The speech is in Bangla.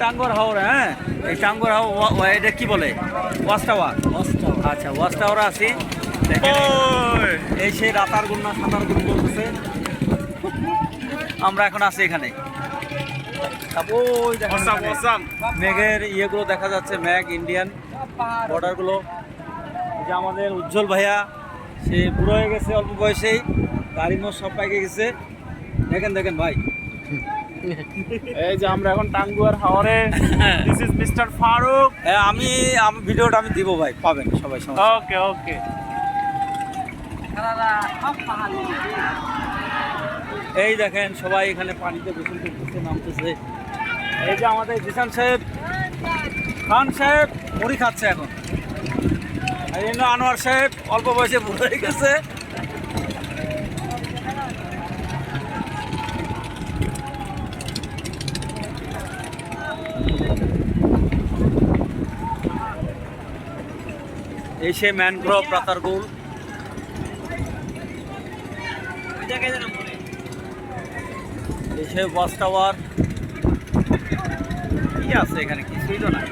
টাঙ্গুয়ার হাওর, হ্যাঁ এই টাঙ্গুয়ার হাওর এটা কি বলে? Watch tower. আচ্ছা ওয়াচ টাওয়ার আছি। দেখেন এই সেই রাতার গুন্না সাঁতার গুন বলতেছে। আমরা এখন আছি এখানে। ওই দেখেন মেঘের ইয়েগুলো দেখা যাচ্ছে, মেঘ ইন্ডিয়ান বর্ডারগুলো। যে আমাদের উজ্জ্বল ভাইয়া সে বুড়ো হয়ে গেছে অল্প বয়সেই, গাড়ি মোট সব পাইকে গেছে। দেখেন দেখেন ভাই, এই যে আমরা এখন টাঙ্গুয়ার হাওরে। This is mister Faruk. হ্যাঁ আমি ভিডিওটা আমি দিব ভাই, পাবেন সবাই সবাই। ওকে ওকে। এই দেখেন সবাই এখানে পানিতে গোসল করতেছে, নামতেছে। এই যে আমাদের জিসান সাহেব, খান সাহেব মুড়ি খাচ্ছে এখন। এই জন্য আনোয়ার সাহেব অল্প বয়সে বুড়ো হয়ে গেছে। এই সে ম্যানগ্রোভ রাতারগুল। এই সে ওয়াচ টাওয়ার। কি আছে এখানে? কিছুই তো নাই।